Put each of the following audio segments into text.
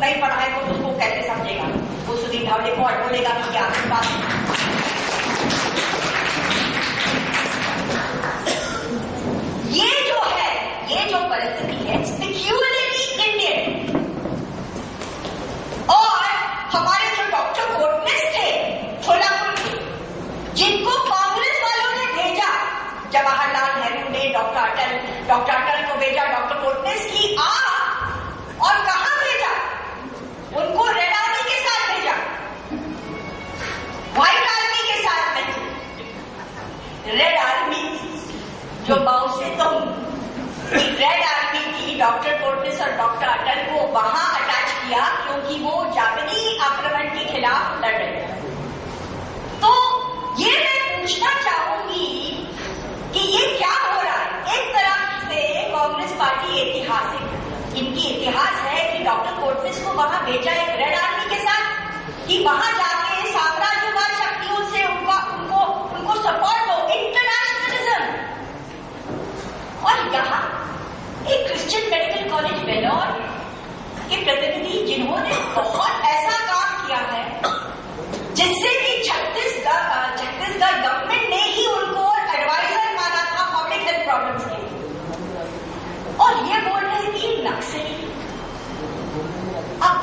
नहीं पढ़ाएगा तो उसको कैसे समझेगा? वो सुधीर धावड़े को बोलेगा कि क्या बात है। ये जो परिस्थिति है peculiarly इंडियन। और हमारे जो डॉक्टर कोटनेस थे छोलापुर के, जिनको कांग्रेस वालों ने भेजा, जवाहरलाल नेहरू ने डॉक्टर अटल को भेजा, डॉक्टर कोटनेस की और कहां भेजा? उनको रेड आर्मी के साथ भेजा, व्हाइट आर्मी के साथ नहीं। रेड आर्मी जो माओ से रेड आर्मी की डॉक्टर कोटनेस और डॉक्टर अटल को वहां अटैच किया क्योंकि वो जापानी आक्रमण के खिलाफ लड़ रहे थे। तो ये मैं पूछना चाहूंगी कि ये क्या हो रहा है? एक तरफ से कांग्रेस पार्टी ऐतिहासिक, इनकी इतिहास है कि डॉक्टर कोटनेस को वहां भेजा एक रेड आर्मी के साथ कि वहां जाके साम्राज्यवाद शक्तियों से उनको सपोर्ट दो, इंटरनेशनलिज्म। और यहाँ एक क्रिश्चियन मेडिकल कॉलेज वेलोर के प्रतिनिधि जिन्होंने बहुत ऐसा काम किया है जिससे कि छत्तीसगढ़ गवर्नमेंट ने ही उनको एडवाइजर माना था पब्लिक हेल्थ प्रॉब्लम्स के लिए, और ये बोल रहे कि नक्सली। अब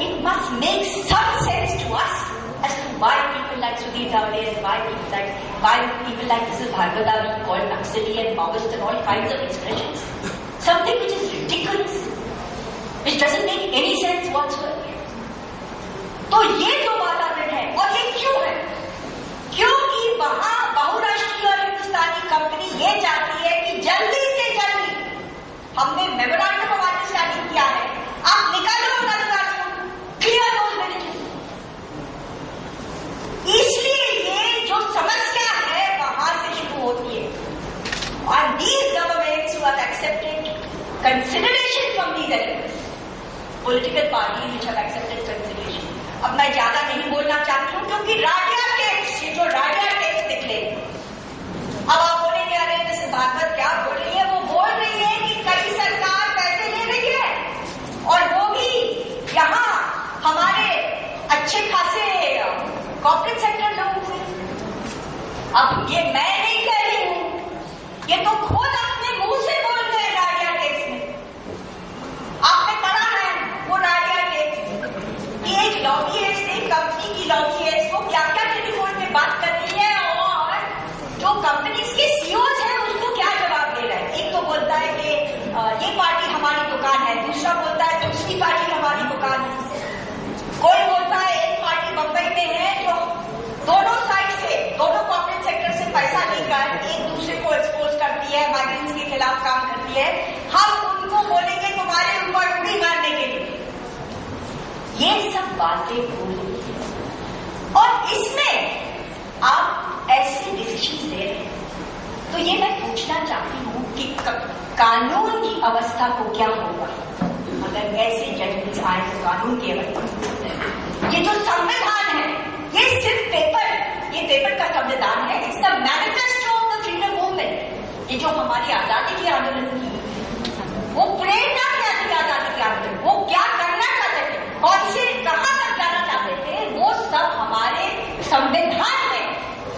it must make some sense to us as to why people like Sudhir Davde and why people like Mrs. Bhargava are called Naxali and Maoist and all kinds of expressions. Something which is ridiculous, which doesn't make any sense whatsoever. तो ये जो वातावरण है, और ये क्यों है? क्योंकि वहां बहुराष्ट्रीय और हिंदुस्तानी कंपनी ये चाहती है कि जल्दी से जल्दी, हमने मेमोरेंडम ऑफ अंडरस्टैंडिंग किया है, आप निकालो नजर, क्लियर रोल मैनेजमेंट। इसलिए ये जो समस्या है वहां से शुरू होती है। और these governments who have accepted consideration from these elements, political parties which have accepted consideration। अब मैं ज्यादा नहीं बोलना चाहती हूँ क्योंकि राडिया टेक्स्ट, ये जो राडिया टेक्स्ट निकले, अब आप बोलेंगे अरे मिसेस भागवत क्या बोल रही है? वो बोल रही है कि कई सरकार पैसे ले रही है और वो भी यहाँ हमारे अच्छे खासे कॉर्पोरेट सेक्टर लोगों से। अब ये मैं नहीं कह रही हूं, ये तो खुद अपने मुंह से बोल गए राडिया टेक्स में। आपने पढ़ा है वो राडिया टेक्स कि एक लॉबीइस्ट, एक कंपनी की लॉबीइस्ट वो क्या क्या टेलीफोन पे बात कर रही है और जो कंपनीज के सीईओज हैं उसको क्या जवाब दे रहे हैं। एक तो बोलता है कि ये पार्टी हमारी दुकान है, दूसरा बोलता है दूसरी पार्टी हमारी दुकान है। कोई बोलता है एक पार्टी बंबई में है जो दोनों साइड से, दोनों कॉर्पोरेट सेक्टर से पैसा लेकर एक दूसरे को एक्सपोज करती है, माइग्रेंट्स के खिलाफ काम करती है। हम उनको बोलेंगे तुम्हारे ऊपर उंगली मारने के लिए। ये सब बातें बोली और इसमें आप ऐसे डिसीजन ले रहे हैं। तो ये मैं पूछना चाहती हूँ कि कानून की अवस्था को क्या होगा अगर ऐसे जजमेंट्स आए तो कानून की अवस्था। ये जो संविधान है ये सिर्फ पेपर का संविधान है। It's the manifesto of the freedom movement. ये जो हमारी आजादी की आंदोलन की, वो प्रेरणा क्या थी आजादी के आंदोलन, वो क्या करना चाहते थे, कौन से कहां तक जाना चाहते थे, वो सब हमारे संविधान में।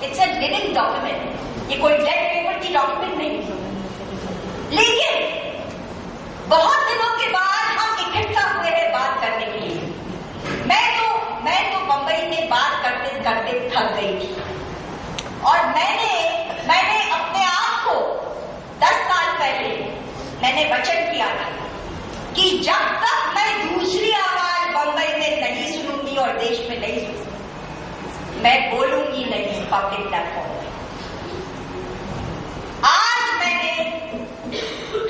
इट्स अ लिविंग डॉक्यूमेंट, ये कोई डेड पेपर की डॉक्यूमेंट नहीं। लेकिन बहुत दिनों के बाद हम इकट्ठा हुए हैं बात करने के लिए। मैं तो बंबई में बात करते करते थक गई थी और मैंने अपने आप को 10 साल पहले मैंने वचन किया था कि जब तक मैं दूसरी आवाज बंबई में नहीं सुनूंगी और देश में नहीं सुनूंगी, मैं बोलूंगी नहीं पब्लिक प्लेटफॉर्म पे।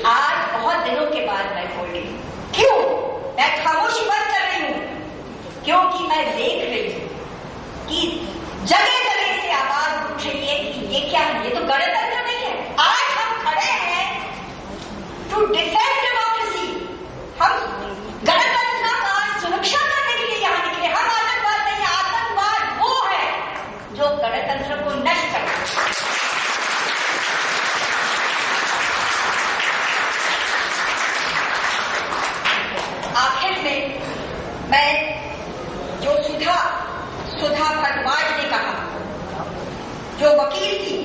आज बहुत दिनों के बाद मैं बोल रही हूँ। क्यों मैं खामोशी बंद कर रही हूँ? क्योंकि मैं देख रही हूँ कि जगह जगह से आवाज उठ रही है कि ये क्या है, ये तो गणतंत्र नहीं है। आज हम खड़े हैं टू डिफेंड डेमोक्रेसी। हम गणतंत्र का सुरक्षा करने के लिए यहाँ निकले। हम आतंकवाद नहीं, आतंकवाद वो है जो गणतंत्र को नष्ट करता है। आखिर में जो सुधा भरद्वाज ने कहा, जो वकील थी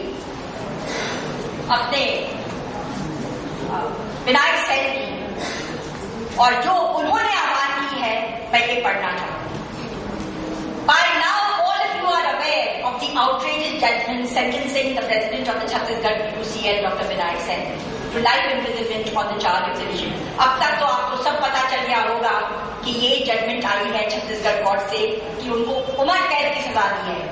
अपने विनायक सेन की, और जो उन्होंने आह्वान की है, मैं ये पढ़ना चाहूंगी। By now all of you are aware of the outrageous judgment sentencing the president of the Chhattisgarh UCL, Dr. Vinayak Sen, to life imprisonment on the charge of sedition. अब तक तो आपको सब पता चल गया होगा कि ये जजमेंट आई है छत्तीसगढ़ कोर्ट से कि उनको उम्र कैद की सजा दी है।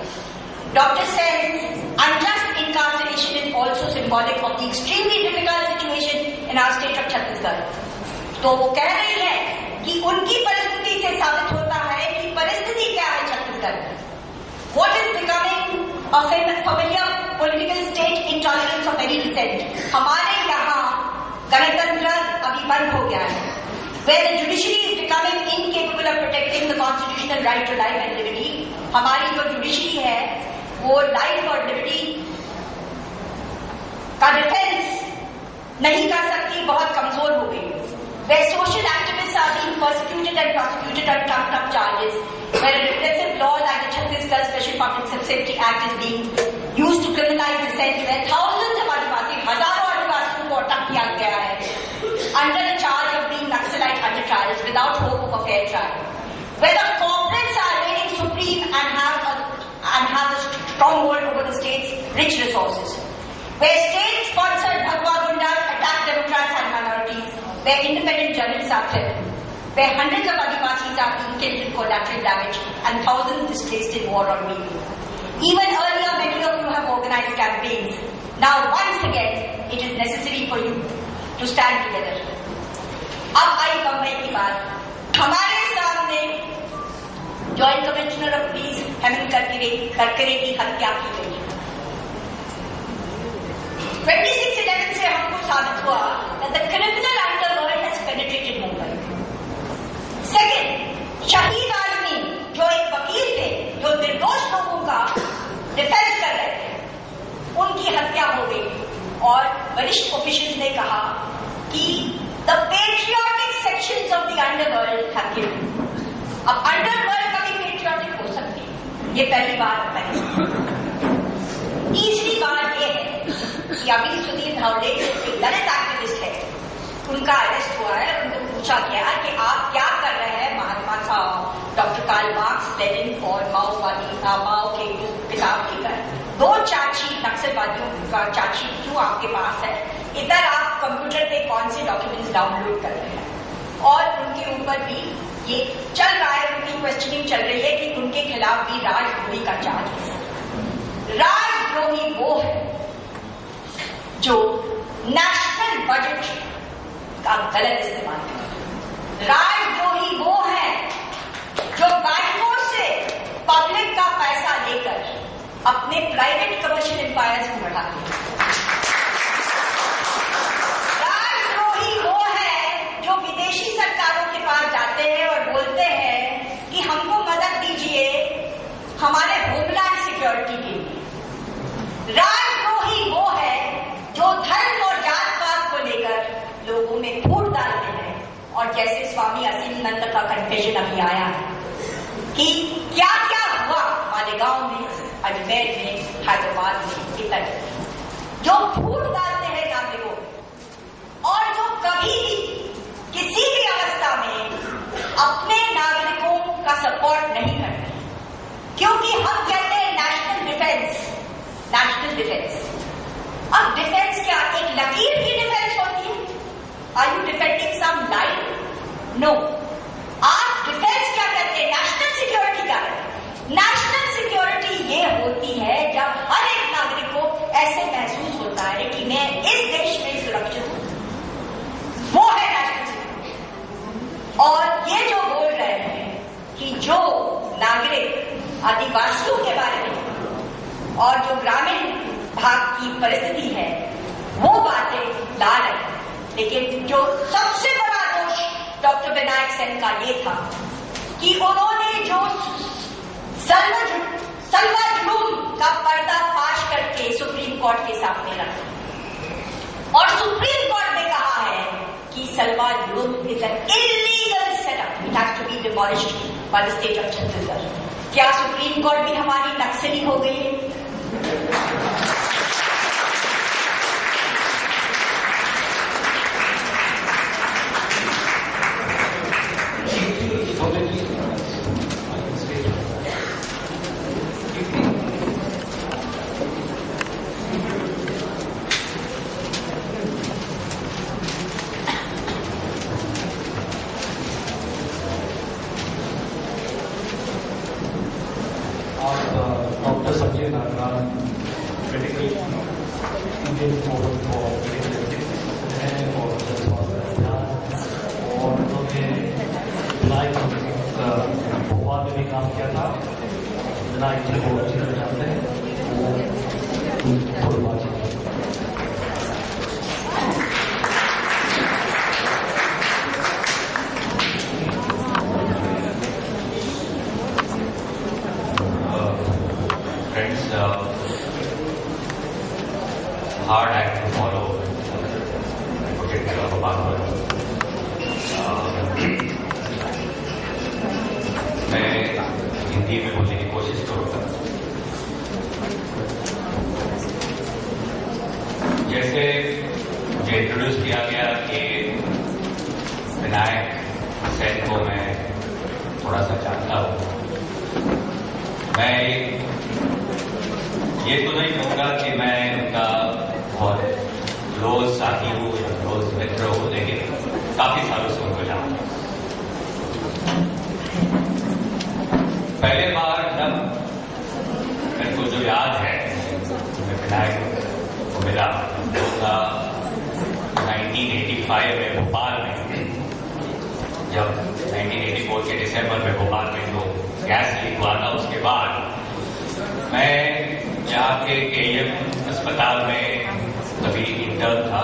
Dr. Sen's unjust incarceration is also symbolic of the extremely difficult situation in our state of Chhattisgarh. तो वो कह रही है कि उनकी परिस्थिति से साबित होता है कि परिस्थिति क्या है छत्तीसगढ़ में। What is becoming a familiar political state intolerance of any descent? हमारे यहाँ गणतंत्र अभी बंद हो गया है, where the judiciary is becoming incapable of protecting the constitutional right to life and liberty. हमारी जो जुडिशरी है वो लाइफ और लिबर्टी का डिफेंस नहीं कर सकती, बहुत कमजोर हो गई। Where social activists are being persecuted and prosecuted on trumped-up charges, where a repressive law like the Chhattisgarh Special Public Safety Act is being used to criminalize dissent, where thousands of Adivasi, हजारों आदिवासियों को अटक किया गया है under the charge of being Naxalite under trials without hope of a fair trial, where the corporates are reigning supreme and have a stronghold over the state's rich resources, where state-sponsored Bhagwa Gundas attack Democrats and minorities, where independent journalists are threatened, where hundreds of Adivasis are being killed in collateral damage and thousands displaced in war or media. Even earlier, many of you have organized campaigns. Now, once again, it is necessary for you to stand together. अब आई बम्बई की बात। हमारे सामने joint commissioner of police Hemant Karkare की हत्या की गई। 26/11 से हमको साबित हुआ that the criminal underworld has penetrated Mumbai. Second, शहीद आदमी जो एक वकील थे, जो निर्दोष लोगों का डिफेंस कर रहे थे, उनकी हत्या हो गई और वरिष्ठ ऑफिशियल ने कहा कि the patriotic sections of the underworld have killed. अब अंडरवर्ल्ड कभी पेट्रियोटिक हो सकती है, ये पहली बात है। तीसरी बात ये है कि अभी सुधीर धावड़े एक दलित एक्टिविस्ट है, उनका अरेस्ट हुआ है। उनको पूछा गया कि आप क्या कर रहे हैं महात्मा साहब डॉक्टर कार्ल मार्क्स, लेनिन और माओ के किताब लेकर। 2 चार्जशीट नक्सलवादियों का चार्जशीट क्यों आपके पास है? इधर आप कंप्यूटर पे कौन से डॉक्यूमेंट्स डाउनलोड कर रहे हैं? और उनके ऊपर भी ये चल रहा है, उनकी क्वेश्चनिंग चल रही है कि उनके खिलाफ भी राजद्रोही का चार्ज है। राजद्रोही वो है जो नेशनल बजट का गलत इस्तेमाल करे। राजद्रोही वो है जो बैंकों से पब्लिक का पैसा लेकर अपने प्राइवेट कमर्शियल एम्पायर्स को बढ़ाते हैं। राजद्रोही वो है जो विदेशी सरकारों के पास जाते हैं और बोलते हैं कि हमको मदद दीजिए हमारे होमलैंड सिक्योरिटी के लिए। राजद्रोही वो है जो धर्म और जात पात को लेकर लोगों में फूट डालते हैं, और जैसे स्वामी असीमानंद का कन्फेशन अभी आया कि क्या क्या हुआ मालेगांव में, अजमेर में, हैदराबाद में, इतर जो फूट डालते हैं नागरिकों और जो कभी भी किसी भी अवस्था में अपने नागरिकों का सपोर्ट नहीं करते, क्योंकि हम कहते हैं नेशनल डिफेंस, नेशनल डिफेंस। अब डिफेंस क्या एक लकीर की डिफेंस होती है? Are you defending some line? No. आप डिफेंस क्या कहते हैं? नेशनल सिक्योरिटी का है। नेशनल सिक्योरिटी ये होती है जब हर एक नागरिक को ऐसे महसूस होता है कि मैं इस देश में सुरक्षित हूं, वो है नेशनल सिक्योरिटी। और ये जो बोल रहे हैं कि जो नागरिक आदिवासियों के बारे में और जो ग्रामीण भाग की परिस्थिति है वो बातें ला रहे हैं, लेकिन जो सबसे बड़ा दोष डॉक्टर विनायक सेन का ये था कि उन्होंने जो सलवा जुलूम का पर्दाफाश करके सुप्रीम कोर्ट के सामने रखा, और सुप्रीम कोर्ट ने कहा है कि सलवा जुलूम is an illegal setup. it has to be demolished by the state of Chhattisgarh. क्या सुप्रीम कोर्ट भी हमारी नक्सली हो गई है? Doctor Sanjay Nagaraj medical Indian forum for और उन्होंने भोपाल में भी काम किया था। विनायक जी को अच्छी तरह जानते हैं, वो थोड़ी बात hard act to follow. मैं हिंदी में बोलने की कोशिश करूंगा। जैसे मुझे इंट्रोड्यूस किया गया कि विनायक सेन को मैं थोड़ा सा जानता हूं, मैं ये तो नहीं कहूंगा कि मैं उनका बहुत क्लोज साथी हूँ या क्लोज मित्र हूँ, लेकिन काफी सालों से उनको जानता हूँ। पहले बार जब मेरे को जो याद है, मैं विनायक को मिला, वो था 1985 में भोपाल में, जब 1984 के दिसंबर में भोपाल में जो गैस लीक हुआ था। उसके बाद मैं यहाँ के KEM अस्पताल में कभी इंटर्न था,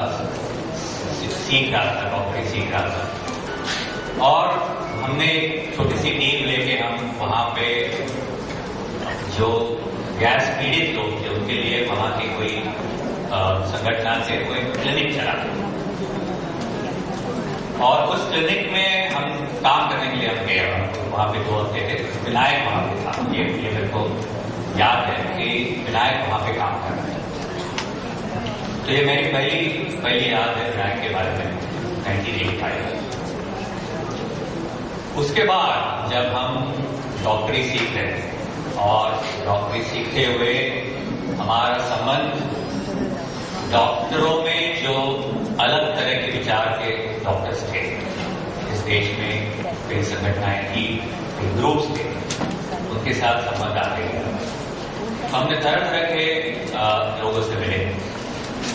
सीख रहा था, डॉक्टरी सीख रहा था, और हमने एक छोटी सी टीम लेके हम वहाँ पे जो गैस पीड़ित लोग थे उनके लिए वहाँ की कोई संगठन से कोई क्लिनिक चलाते, और उस क्लिनिक में हम काम करने के लिए हम गए। वहाँ पे 2 हफ्ते थे। विनायक वहाँ पे था। ये मेरे को याद है कि विनायक वहाँ पे काम कर रहे हैं। तो ये मेरी पहली याद है विनायक के बारे में, 1985। उसके बाद जब हम डॉक्टरी सीख रहे थे, और डॉक्टरी सीखते हुए हमारा संबंध डॉक्टरों में जो अलग तरह के विचार के डॉक्टर्स थे, इस देश में कई संगठनाएं थी, कई ग्रुप्स थे, उनके साथ संबंध आते गया। हमने तरह तरह के लोगों से मिले,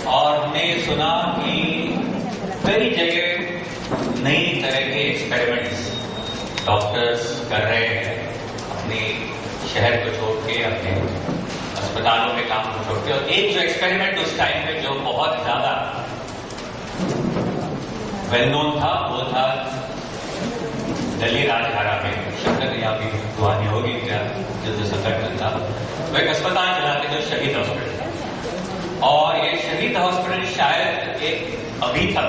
और हमने सुना कि कई जगह नई तरह के एक्सपेरिमेंट्स डॉक्टर्स कर रहे हैं, अपने शहर को छोड़ के, अपने अस्पतालों में काम को छोड़ के। और एक जो एक्सपेरिमेंट उस टाइम में जो बहुत ज्यादा वेल नोन था, वो था दिल्ली राजधारा में, शंकर यहाँ भी दुआनी होगी क्या, जो संगठन था, वो एक अस्पताल चलाते थे, शहीद हॉस्पिटल। और ये शहीद हॉस्पिटल शायद एक अभी तक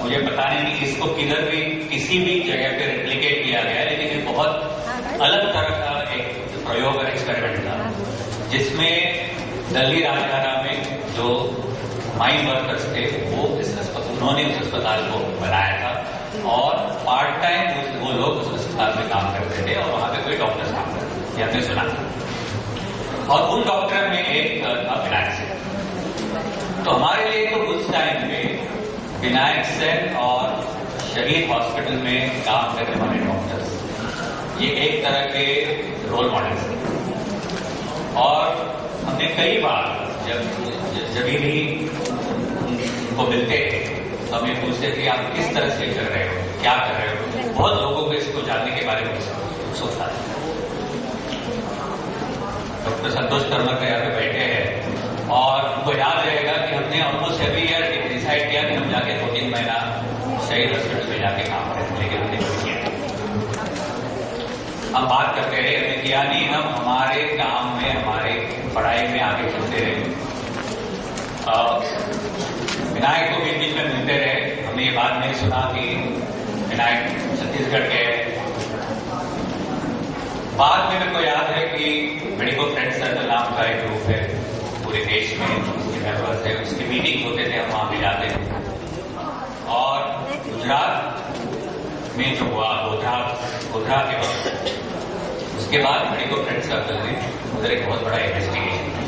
मुझे पता नहीं कि इसको किधर भी किसी भी जगह पे रेप्लिकेट किया गया है, लेकिन ये बहुत अलग तरह का एक प्रयोग और एक्सपेरिमेंट था, जिसमें दिल्ली राजधारा में जो माइन वर्कर्स थे उन्होंने उस अस्पताल को बनाया था, और पार्ट टाइम वो लोग उस अस्पताल में काम करते थे, और वहां पे कोई डॉक्टर्स काम करते थे, ये हमने सुना। और उन डॉक्टर में एक था विनायक सेन। तो हमारे लिए तो उस टाइम पे विनायक सेन और शहीद हॉस्पिटल में काम करने वाले डॉक्टर्स, ये एक तरह के रोल मॉडल्स थे। और हमने कई बार जब भी उनको मिलते थे तो हमें पूछते थे आप किस तरह से कर रहे हो, क्या कर रहे हो। बहुत लोगों को इसको जानने के बारे में सोचता है। डॉक्टर संतोष कर्मकर यहाँ पे बैठे हैं, और उनको याद रहेगा कि हमने ऑलमोस्ट एवरी ईयर डिसाइड किया कि हम जाके 2-3 महीना शहीद हॉस्पिटल में जाके काम करें, लेकिन हमने नहीं किया। हम बात करते रहे, हमने किया नहीं, हम हमारे काम में, हमारे पढ़ाई में आगे चलते रहे। विनायक को बीच बीच में मिलते रहे। हमने ये बात नहीं सुना कि विनायक छत्तीसगढ़ के बाद में मेरे को याद है कि मेडिको फ्रेंड सर्कल नाम का एक ग्रुप है पूरे देश में, उसके मेंबर्स है, उसकी मीटिंग होते थे, हम वहां भी जाते थे। और गुजरात में जो हुआ गोधरा के वक्त, उसके बाद मेडिको फ्रेंड सर्कल ने उधर एक बहुत बड़ा इन्वेस्टिगेशन किया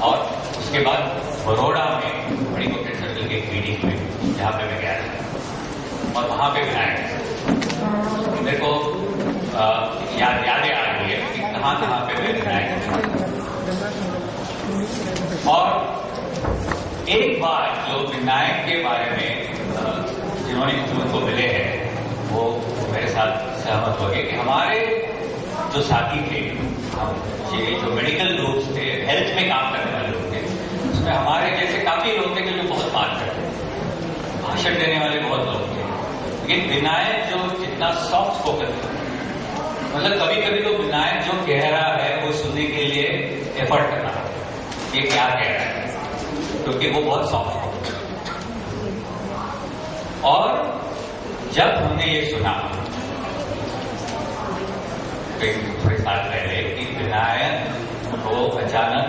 और उसके बाद बड़ौदा में मेडिको फ्रेंड सर्कल की एक मीटिंग हुई जहां पे मैं गया था और वहां पे विनायक मेरे को यादें आ रही है कि कहां पे मैं विनायक। और एक बात जो विनायक के बारे में जिन्होंने उनको मिले हैं वो मेरे साथ सहमत हो गए कि हमारे जो साथी थे, ये जो मेडिकल ग्रुप्स थे, हेल्थ में काम करने वाले लोग थे, उसमें हमारे जैसे काफी लोग थे जो बहुत बात करते थे, भाषण देने वाले बहुत लोग थे। लेकिन विनायक जो जितना सॉफ्ट स्पोकन था, मतलब कभी कभी तो विनायक जो कह रहा है वो सुनने के लिए एफर्ट करना है, ये क्या कह रहा है, क्योंकि वो बहुत सॉफ्ट स्पोकन। और जब हमने ये सुना थोड़े साल पहले कि विनायक को अचानक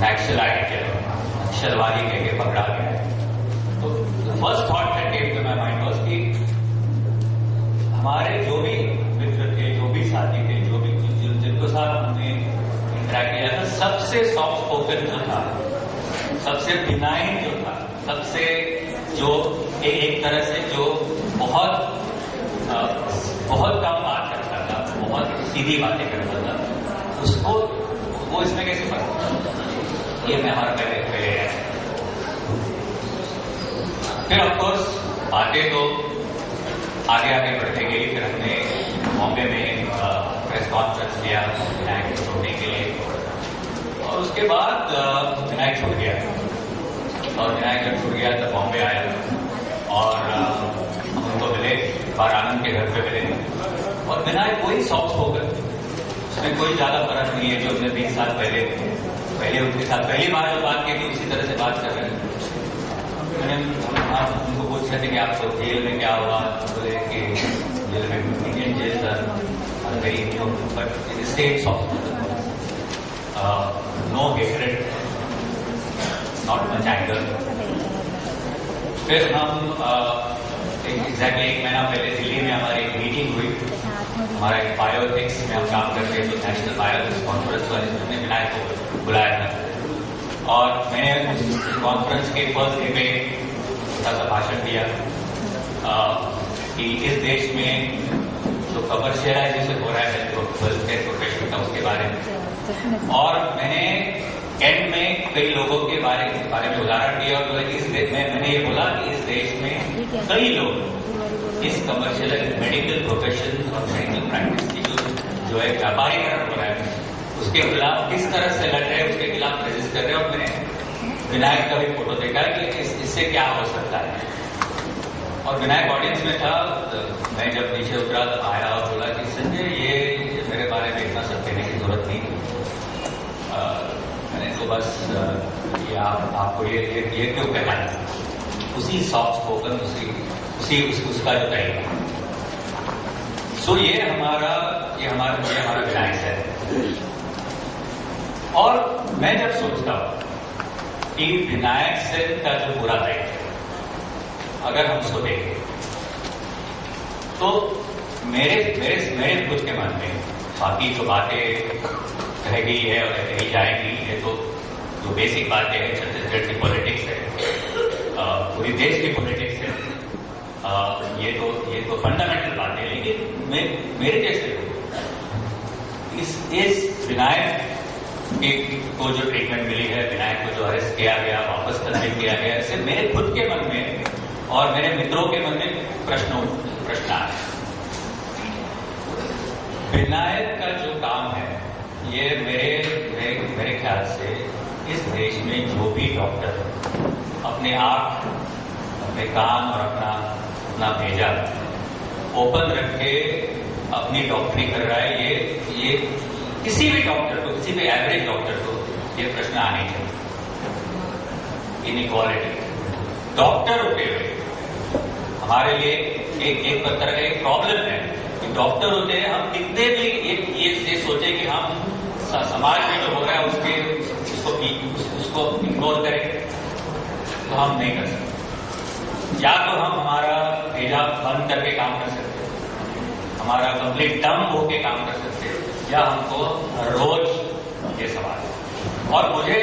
नक्सलवादी कह के पकड़ा गया, तो first thought that came to my mind was कि हमारे जो भी मित्र थे, जो भी साथी थे, जो भी जिनको साथ हमने इंटरेक्ट किया था, सबसे सॉफ्ट स्पोकन जो था, सबसे बिनाइन जो था, सबसे जो एक तरह से जो बहुत कम बात करता था, बहुत सीधी बातें करता था, उसको वो इसमें कैसे पता? ये मैं हमारा पहले है। फिर ऑफकोर्स बातें तो आगे बढ़ते गई। फिर हमने बॉम्बे में प्रेस कॉन्फ्रेंस लिया विनायक को छोड़ने के लिए, और उसके बाद विनायक छूट गया। और विनायक जब छूट गया तब बॉम्बे आया और हम उनको मिले, बार आनंद के घर पे मिले। और विनायक कोई सॉफ्ट स्पोकन, उसमें कोई ज्यादा फर्क नहीं है जो हमने 20 साल पहले उनके साथ पहली बार जो बात की थी उसी तरह से बात कर रहे हैं। मैंने उनको पूछ रहे थे कि आपको जेल में क्या हुआ, बोले कि जेल में Indian jail very new but same soft, no hatred, not much anger. फिर हम एग्जैक्टली 1 महीना पहले दिल्ली में हमारी एक मीटिंग हुई, हमारा एक बायोएथिक्स में हम काम करते हैं, तो नेशनल बायोएथिक्स कॉन्फ्रेंस वाले ने विनायक को बुलाया था। और मैंने उस कॉन्फ्रेंस के फर्स्ट डे पे छोटा सा भाषण दिया कि इस देश में जो कमर्शियलाइजेशन हो रहा है हेल्थ केयर प्रोफेशन का, उसके बारे में। और मैंने एंड में कई लोगों के बारे में उदाहरण दिया और मैंने ये बोला कि इस देश में कई लोग इस कमर्शियल मेडिकल प्रोफेशन और मेडिकल प्रैक्टिस की जो है व्यापारीकरण हो रहा है, उसके खिलाफ किस तरह से लड़ रहे हैं, उसके खिलाफ रेजिस्ट कर रहे हैं। और मैंने विनायक का भी फोटो देखा कि इससे क्या हो सकता है। और विनायक ऑडियंस में था, मैं जब नीचे उतरा तो आया और बोला कि संजय ये मेरे बारे में इतना सब कहने की जरूरत नहीं, मैंने तो बस ये आपको ये क्यों कहना है, उसी सॉफ्ट स्पोकन उसका जो तरीका। सो ये हमारा विनायक है। और मैं जब सोचता हूं कि विनायक से का जो पूरा दायित्व अगर हम उसको देखें तो मेरे खुद के मन में बाकी जो बातें रह गई है और रही जाएगी, ये तो जो बेसिक बातें हैं, छत्तीसगढ़ की पॉलिटिक्स है, पूरी देश की पॉलिटिक्स है, ये तो फंडामेंटल बात है। लेकिन मेरे जैसे लोग इस विनायक को जो ट्रीटमेंट मिली है, विनायक को जो अरेस्ट किया गया, वापस तस्वीर किया गया, इससे मेरे खुद के मन में और मेरे मित्रों के मन में प्रश्न आए। विनायक का जो काम है, ये मेरे ख्याल से इस देश में जो भी डॉक्टर अपने आप, अपने कान और अपना भेजा ओपन रख के अपनी डॉक्टरी कर रहा है, ये किसी भी डॉक्टर को, किसी भी एवरेज डॉक्टर को ये प्रश्न आने चाहिए। इनइक्वालिटी डॉक्टर होते हुए हमारे लिए एक तरह का एक प्रॉब्लम है कि डॉक्टर होते हैं, हम कितने भी ये सोचे कि हम समाज में जो हो रहा है उसको इग्नोर करें, तो हम नहीं कर सकते। या तो हम हमारा भेजा बंद करके काम कर सकते हैं, हमारा कंप्लीट डम होके काम कर सकते हैं, या हमको रोज ये सवाल है। और मुझे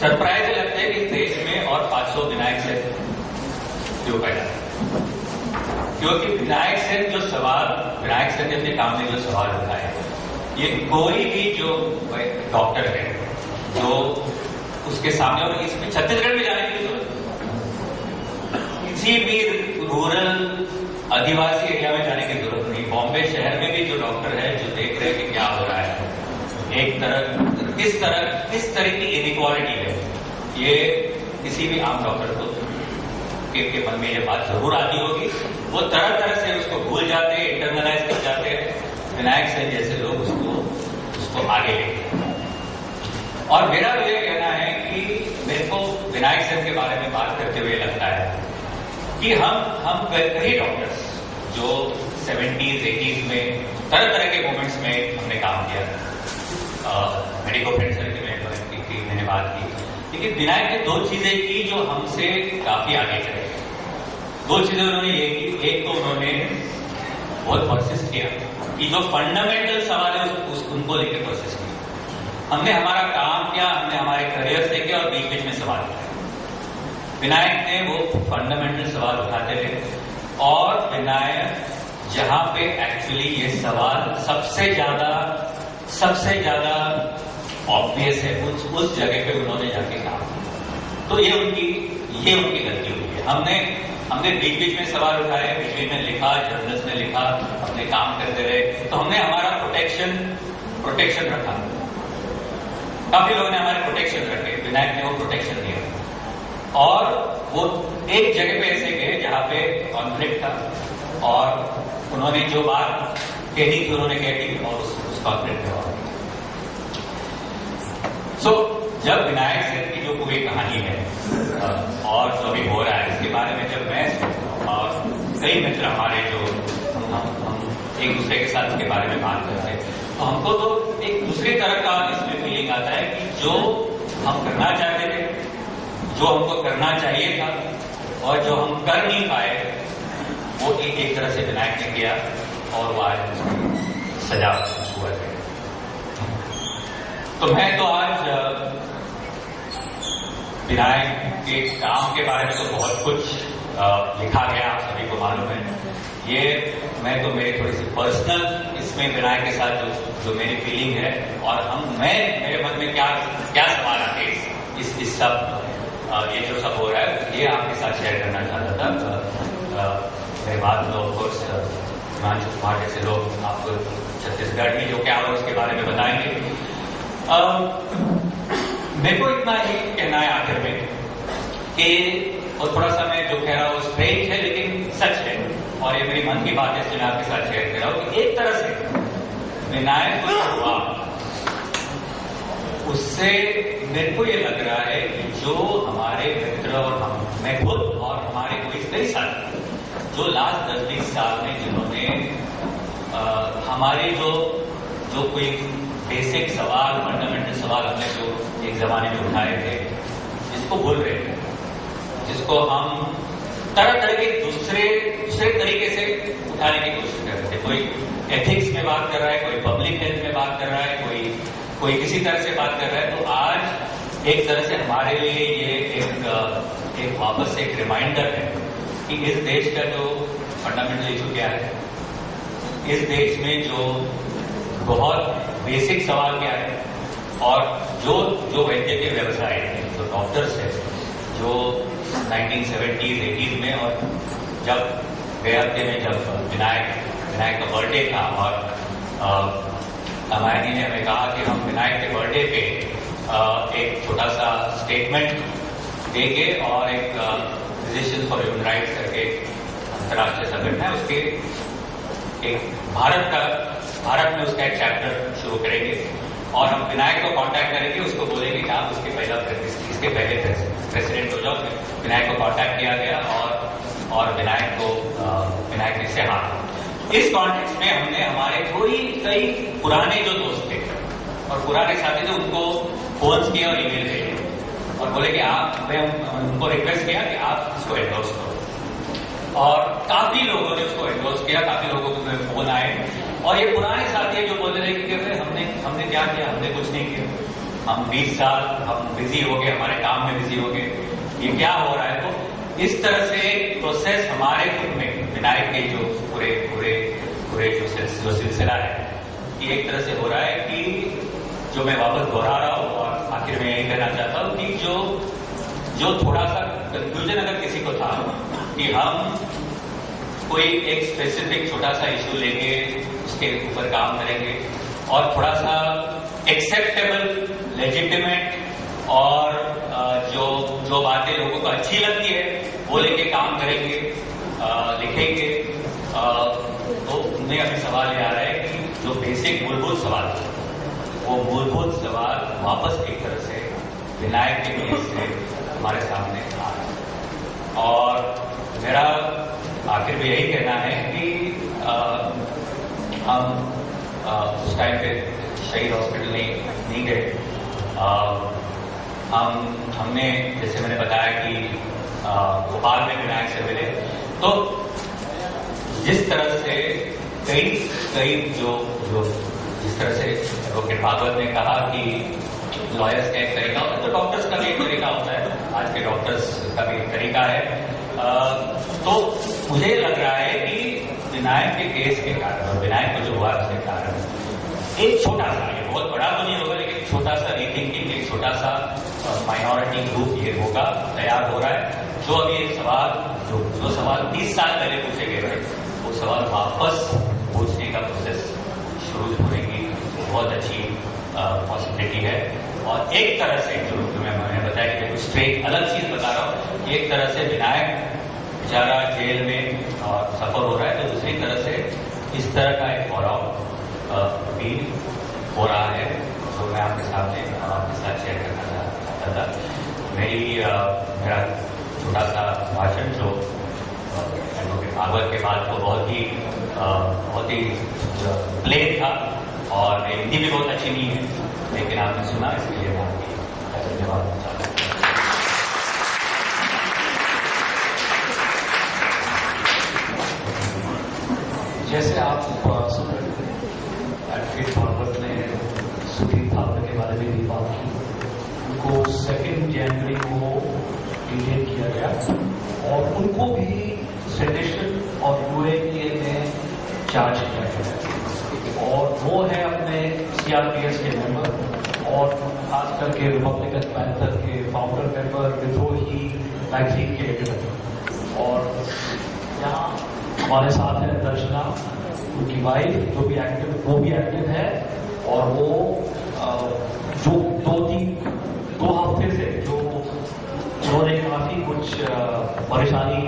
सरप्राइज लगता है कि देश में और 500 विनायक सेन क्यों पैदा है, क्योंकि विनायक सेन जो सवाल, विनायक सेन ने अपने काम में जो सवाल उठाए, ये कोई भी जो डॉक्टर है जो उसके सामने, और इसमें छत्तीसगढ़ में जाने की जरूरत नहीं, किसी भी रूरल आदिवासी एरिया में जाने की जरूरत नहीं, बॉम्बे शहर में भी जो डॉक्टर है जो देख रहे हैं कि क्या हो रहा है, एक तरह किस तरह की इनइक्वालिटी है, ये किसी भी आम डॉक्टर को के मन में ये बात जरूर आती होगी। वो तरह तरह से उसको भूल जाते हैं, इंटरनलाइज कर जाते हैं। विनायक सेन जैसे लोग उसको आगे लेते हैं। और मेरा ये कहना है कि मेरे को विनायक सेन के बारे में बात करते हुए लगता है कि हम कई डॉक्टर्स जो 70s 80s में तरह तरह के मूवमेंट्स में हमने काम किया, मेडिको फ्रेंड सर्कल में मैंने बात की, लेकिन विनायक ने 2 चीजें की जो हमसे काफी आगे चले। 2 चीजें उन्होंने ये की, एक तो उन्होंने बहुत परसिस्ट किया कि जो फंडामेंटल सवाल है उनको लेकर परसिस्ट किया। हमने हमारा काम किया, हमने हमारे करियर से किया और बीच बीच में सवाल उठाए। विनायक ने वो फंडामेंटल सवाल उठाते थे, और विनायक जहां पे एक्चुअली ये सवाल सबसे ज्यादा ऑब्वियस है, उस जगह पे उन्होंने जाके काम किया। तो ये उनकी गलती हुई है। हमने बीच बीच में सवाल उठाए, बीच बीच में लिखा, जर्नल्स में लिखा, अपने काम करते रहे, तो हमने हमारा प्रोटेक्शन रखा। काफी लोगों ने हमारे प्रोटेक्शन रखे, विनायक ने वो प्रोटेक्शन दिया। और वो एक जगह पे ऐसे गए जहां पे कॉन्फ्लिक्ट था, और उन्होंने जो बात कहनी थी उन्होंने कह दी, और उस कॉन्फ्लिक्ट में हुआ। जब विनायक सेन की जो पूरी कहानी है और जो भी हो रहा है इसके बारे में जब मैं और कई मित्र हमारे जो हम एक दूसरे के साथ इसके बारे में बात करते हैं, तो हमको तो एक दूसरे तरह का इसमें फीलिंग आता है कि जो हम करना चाहते थे, जो हमको करना चाहिए था, और जो हम कर नहीं पाए, वो एक तरह से विनायक ने किया, और वो आज सजा हुआ है। तो मैं तो आज विनायक के काम के बारे में तो बहुत कुछ लिखा गया, आप सभी को मालूम है। ये मैं तो मेरी थोड़ी सी पर्सनल इसमें विनायक के साथ जो मेरी फीलिंग है, और मेरे मन में क्या सवाल आते हैं इस सब ये जो सब हो रहा है, ये आपके साथ शेयर करना चाहता था। मेरे बाद में ऑफकोर्स हिमांशु कुमार जैसे लोग आपको छत्तीसगढ़ में जो क्या हो उसके बारे में बताएंगे। मेरे को इतना ही कहना है आखिर में कि, और थोड़ा सा मैं जो कह रहा हूँ स्ट्रेंज है लेकिन सच है, और ये मेरी मन की बात है इसलिए मैं आपके साथ शेयर कर रहा हूँ कि एक तरह से विनायक को हुआ, उससे मेरे को ये लग रहा है कि जो हमारे मित्र और मैं खुद और हमारे कोई कई साथी जो लास्ट 10-20 साल में जिन्होंने हमारे जो कोई बेसिक सवाल, फंडामेंटल सवाल हमने जो एक जमाने में उठाए थे, जिसको भूल रहे थे, जिसको हम तरह तरह के दूसरे तरीके से उठाने की कोशिश कर रहे थे। कोई एथिक्स में बात कर रहा है, कोई पब्लिक हेल्थ में बात कर रहा है, कोई किसी तरह से बात कर रहा है। तो आज एक तरह से हमारे लिए ये एक वापस से एक रिमाइंडर है कि इस देश का जो फंडामेंटल इशू क्या है, इस देश में जो बहुत बेसिक सवाल क्या है, और जो वैद्य के व्यवसाय है, जो डॉक्टर्स है, जो 1970s 80s में, और जब गए हफ्ते में जब विनायक का बर्थडे था, और हमारे जी ने हमें कहा कि हम विनायक के बर्थडे पे एक छोटा सा स्टेटमेंट देंगे, और एक फिजिशियंस फॉर ह्यूमन राइट्स करके अंतर्राष्ट्रीय संगठन है, उसके एक भारत में उसका एक चैप्टर शुरू करेंगे, और हम विनायक को कांटेक्ट करेंगे, उसको बोलेंगे कि आप इसके पहले प्रेसिडेंट हो जाओ। विनायक को कांटेक्ट किया गया, और और विनायक ने से हाँ। इस कॉन्टेक्स्ट में हमने हमारे कई पुराने जो दोस्त थे और पुराने साथी थे उनको फोन किया और ईमेल भेजे और बोले कि मैं उनको रिक्वेस्ट किया कि आप इसको एंडोर्स करो और काफी लोगों ने उसको एंडोर्स किया, काफी लोगों को फोन आए और ये पुराने साथी जो बोलते रहे कि हमने क्या किया, हमने कुछ नहीं किया, हम 20 साल हम बिजी हो गए, हमारे काम में बिजी हो गए, ये क्या हो रहा है। तो इस तरह से प्रोसेस हमारे खुद में विनायक के जो पूरे जो सिलसिला है कि एक तरह से हो रहा है कि जो मैं वापस दोहरा रहा हूं और आखिर में यही कहना चाहता हूं कि जो थोड़ा सा कंफ्यूजन अगर किसी को था कि हम कोई एक स्पेसिफिक छोटा सा इशू लेंगे, उसके ऊपर काम करेंगे और थोड़ा सा एक्सेप्टेबल, लेजिटिमेट और जो बातें लोगों को अच्छी लगती है वो लेके काम करेंगे, लिखेंगे, तो उनमें अभी सवाल ये आ रहा है कि जो बेसिक मूलभूत सवाल वो मूलभूत सवाल वापस एक तरह से विनायक के केस से हमारे सामने आ रहा है। और मेरा आखिर में यही कहना है कि हम उस टाइम पे शहीद हॉस्पिटल नहीं गए। हमने जैसे मैंने बताया कि भोपाल में विनायक से मिले, तो जिस तरह से कई जो जिस तरह से एडवोकेट भागवत ने कहा कि लॉयर्स का एक तरीका होता है तो डॉक्टर्स का भी एक तरीका होता है, आज के डॉक्टर्स का भी एक तरीका है। तो मुझे लग रहा है कि विनायक के केस के कारण और विनायक को जो हुआ उसके कारण एक छोटा सा, ये बहुत बड़ा तो नहीं होगा लेकिन छोटा सा रीथिंकिंग, एक छोटा सा माइनॉरिटी ग्रुप ये होगा, तैयार हो रहा है। जो अभी एक सवाल जो सवाल 30 साल पहले पूछे गए थे वो सवाल वापस पूछने का प्रोसेस शुरू होने की बहुत अच्छी पॉसिबिलिटी है। और एक तरह से जो मैंने बताया कि स्ट्रेट अलग चीज बता रहा हूँ, एक तरह से विनायक बेचारा जेल में सफर हो रहा है, तो दूसरी तरह से इस तरह का एक फॉलोअप भी हो रहा है जो मैं आपके साथ शेयर करना चाहता था। मेरा छोटा सा भाषण जो एडवोकेट भागवत के बाद तो बहुत ही प्लेन था और हिंदी भी बहुत अच्छी नहीं है, लेकिन आपने सुना इसके लिए मैं आपकी धन्यवाद चाहता हूँ। जैसे आप एडवोकेट भागवत ने सुधीर थापरे के बारे में भी बात की, उनको 2 जनवरी को डिटेन किया गया और उनको भी सेडिशन और यूएपीए में चार्ज किया गया और वो है अपने सीआरपीएस के मेंबर और खास करके रिपब्लिकन पैंथर के फाउंडर मेंबर, विद्रोही मैगजीन के एडिटर। और यहाँ हमारे साथ है दर्शना, उनकी वाइफ जो भी एक्टिव, वो भी एक्टिव है और वो जो 2 हफ्ते से जो उन्होंने काफी कुछ परेशानी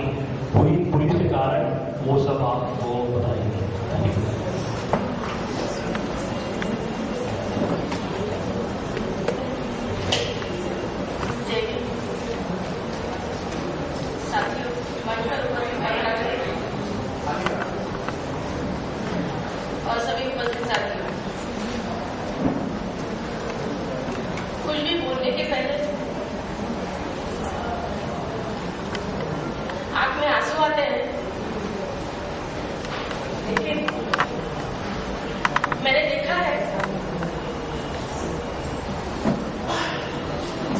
हुई पुलिस के कारण, वो सब आपको बताएंगे। और सभी उपस्थित साथियों, कुछ भी बोलने के पहले आंख में आंसू आते हैं, लेकिन मैंने देखा है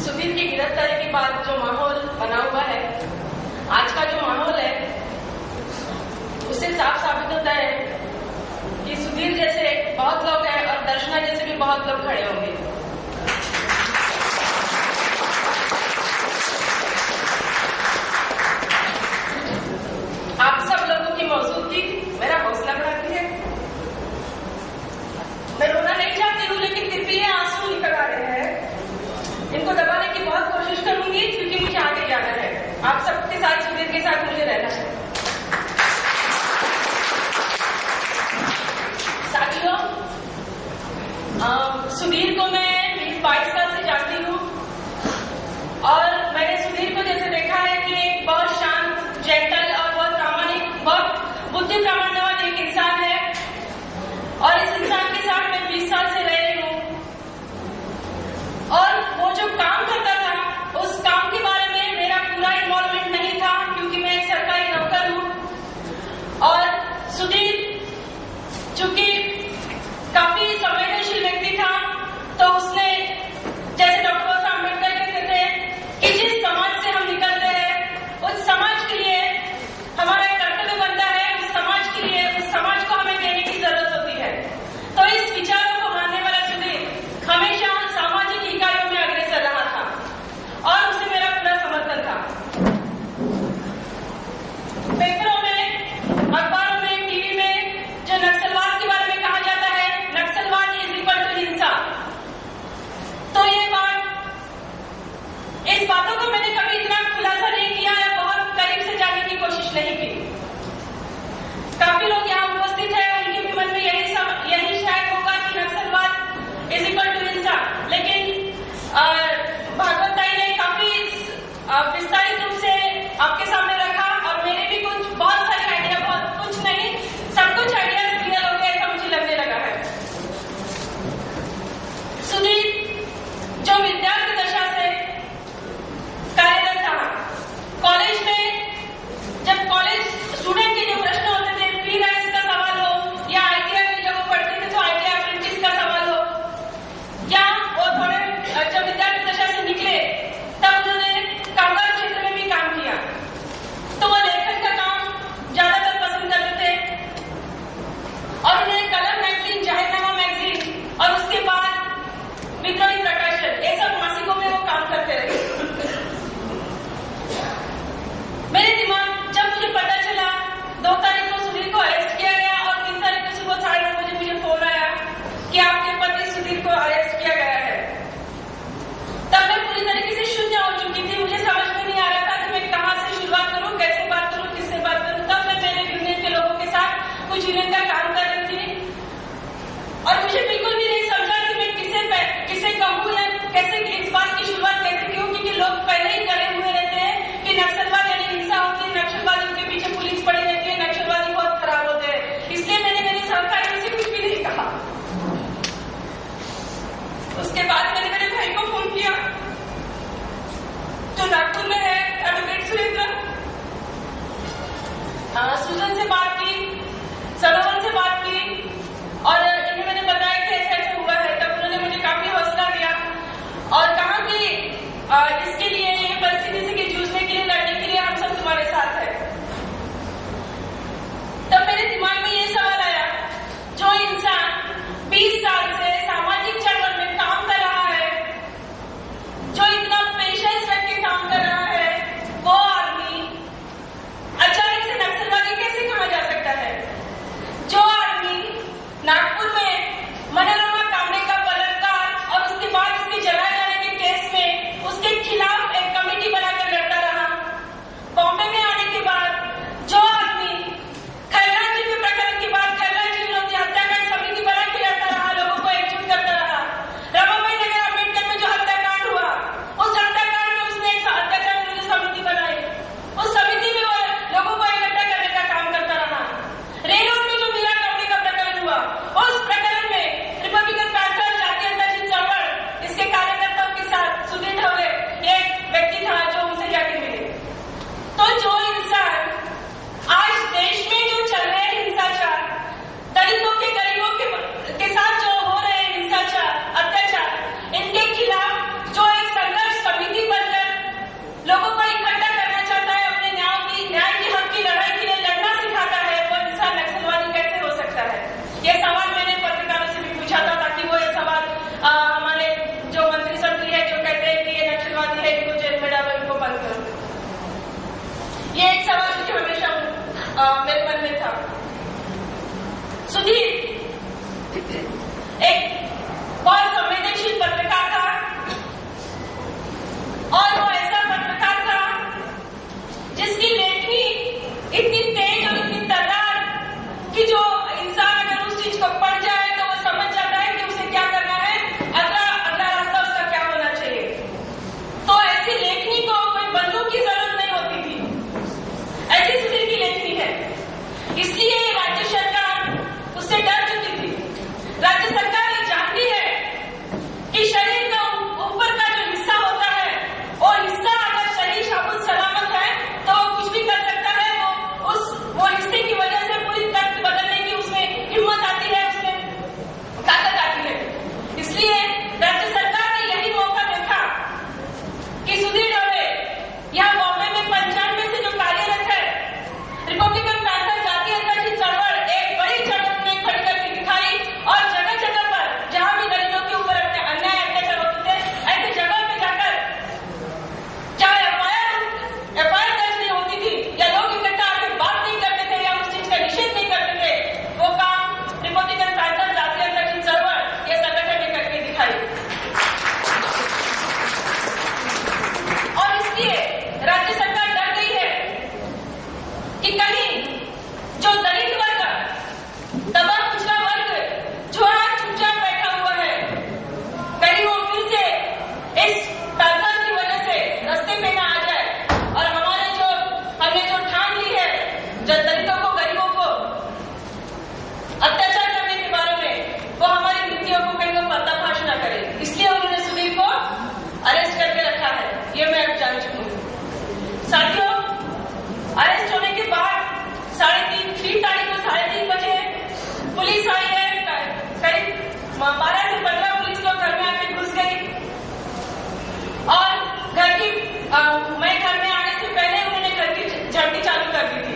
सुधीर की गिरफ्तारी के बाद जो माहौल बना हुआ है, आज का जो माहौल है, उससे साफ साबित होता है कि सुधीर जैसे बहुत लोग हैं और दर्शना जैसे भी बहुत लोग खड़े होंगे। आप सब लोगों की मौजूदगी मेरा हौसला बढ़ाती है। मैं रोना नहीं चाहती हूँ, लेकिन फिर भी ये आंसू निकल आ रहे हैं। इनको दबाने की बहुत कोशिश करूंगी क्योंकि मुझे आगे जाना है। आप सबके साथ, सुधीर के साथ मुझे रहना है। साथियों, सुधीर को मैं 22 साल से जानती हूँ और मैंने सुधीर को जैसे देखा है कि एक बहुत शांत, जेंटल और सुरेंद्र, सुजन से बात की, सरोवर से बात की और इन्हें मैंने बताया कि ऐसे ऐसे हुआ है। तब उन्होंने मुझे काफी हौसला दिया और कहा कि इसके लिए, ये परिस्थिति से जूझने के लिए, लड़ने के लिए हम सब तुम्हारे साथ हैं। तब मेरे दिमाग में ये सवाल आया, जो इंसान 20 साल से सामाजिक चळवळ में काम कर रहा है, जो इतना पेशेंस रख के काम कर रहा है, वो आदमी अचानक से नक्सलवादी कैसे कहा जा सकता है? जो आदमी नागपुर में मनोरमा कामरे का बलात्कार और उसके बाद उसके जलाए जाने के केस में उसके खिलाफ एक कमेटी बनाकर लड़ता रहा, बॉम्बे में आने के बाद जो आदमी खैरा जी के प्रकरण के बाद खैरा जी विरोधी हत्याकांड समिति बना के लड़ता रहा, लोगों को एकजुट करता रहा, रमाबाई नगर अम्बेडकर में जो हत्याकांड हुआ, उस हत्याकांड में उसने एक हत्याकांड विरोधी समिति बनाई, उस समिति में वो लोगों को इकट्ठा करने का काम करता रहा। रेलरोड में जो मीरा कामरे का प्रकरण हुआ, उस प्रकरण में रिपब्लिकन पैंथर, जातीय अंतर्राष्ट्रीय चळवळ, इसके कार्यकर्ताओं के साथ सुधीर ढवले एक व्यक्ति था जो उनसे जाके मिले। तो जो इंसान आज देश में जो चल रहे हैं हिंसाचार, दलितों के, गरीबों के साथ जो हो रहे हैं हिंसाचार, अत्याचार, इनके खिलाफ जो एक संघर्ष समिति बनकर लोगों को इकट्ठा करना चाहता है, अपने न्याय की हक की लड़ाई के लिए लड़ना सिखाता है, वो इंसान नक्सलवादी कैसे हो सकता है? ये सवाल मैंने पत्रकारों से भी पूछा था, ताकि वो ये सवाल हमारे जो मंत्री संत्री है, जो कहते हैं कि ये नक्सलवादी है, इनको जेल में डालो, इनको बंद करो, ये एक सवाल मुझे हमेशा मेरे मन में था। सुधीर एक बहुत संवेदनशील पत्रकार था और वो ऐसा पत्रकार था जिसकी लेखनी इतनी तेज और इतनी तर्रार कि जो इंसान अगर उस चीज को पढ़ जाए तो वो समझ जाता है कि उसे क्या करना है, अगला रास्ता उसका क्या होना चाहिए। तो ऐसी लेखनी को कोई बंदूक की जरूरत नहीं होती थी, ऐसी सुधीर की लेखनी है। इसलिए राज्य सरकार उससे डर चुकी थी। राज्य सरकार ये जानती है कि शरीर का ऊपर का जो हिस्सा होता है, वो हिस्सा अगर शरीर शाबुत सलामत है तो वो कुछ भी कर सकता है। वो हिस्से की वजह से पूरी तर्क बदलने की उसमें हिम्मत आती है, उसमें ताकत आती है। इसलिए राज्य सरकार ने यही मौका देखा कि सुधीर ढवले यहाँ बॉम्बे में 95 से जो कार्यरत है, रिपब्लिकन पैंथर, जातीय अंतर्राष्ट्रीय चळवळ, एक बड़ी चळवळ ने खड़ी करके दिखाई और जगह जगह पर जहां भी दलितों के ऊपर अपने अन्याय अत्याचार होते थे, ऐसे जगह पे जाकर जहां एफआईआर दर्ज नहीं होती थी या लोग इकट्ठा आकर बात नहीं करते थे या उस चीज का निषेध नहीं करते थे, वो काम रिपब्लिकन पैंथर, जातीय अंतर्राष्ट्रीय चळवळ ये संगठन ने करके दिखाई। और इसलिए राज्य सरकार डर गई है कि कहीं जो दलित वर्ग, दबा कुचला वर्ग जो आज चुपचाप बैठा हुआ है, कहीं वो फिर से इस पैंथर की वजह से रास्ते पे ना आ जाए और हमने जो ठान ली है, जो दलितों को, गरीबों को अत्याचार करने के बारे में, वो हमारी नीतियों को कहीं वो पर्दाफाश ना करे। इसलिए उन्होंने सुधीर को अरेस्ट करके रखा है, ये मैं अब जान चुकी हूँ। साथियों, अरेस्ट होने के बाद 3 तारीख को 3:30 बजे पुलिस आई है। करीब 12 से 15 पुलिस लोग घर में आके घुस गई और मैं घर में आने से पहले उन्होंने घर की झड़ती चालू कर दी थी।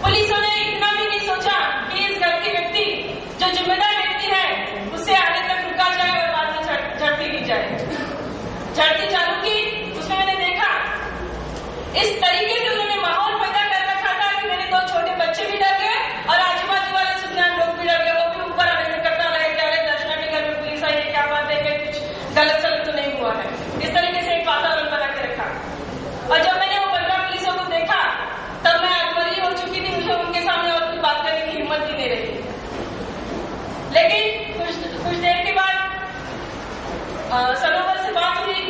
पुलिसों ने इतना भी नहीं सोचा कि इस घर के व्यक्ति, जो जिम्मेदार व्यक्ति है, उससे आने तक रुका जाए और बाद में झड़ती ली जाए। झड़ती चालू की, उसमें मैंने देखा इस तरीके से उन्होंने माहौल पैदा कर रखा था कि मेरे 2 छोटे बच्चे भी डर गए और आजू बाजू वाले सुज्ञान लोग भी डर गए। वो भी ऊपर आने से करता रहे कि अरे दर्शना के घर में पुलिस आई है, क्या बात है, कि कुछ गलत सलत तो नहीं हुआ है। इस तरीके से एक वातावरण बना के रखा। और जब मैंने वो 15 पुलिसों को देखा तब मैं अधमरी हो चुकी थी, मुझे उनके सामने और कुछ बात करने की हिम्मत ही नहीं रही। लेकिन कुछ देर के बाद सरोवर से बात हुई,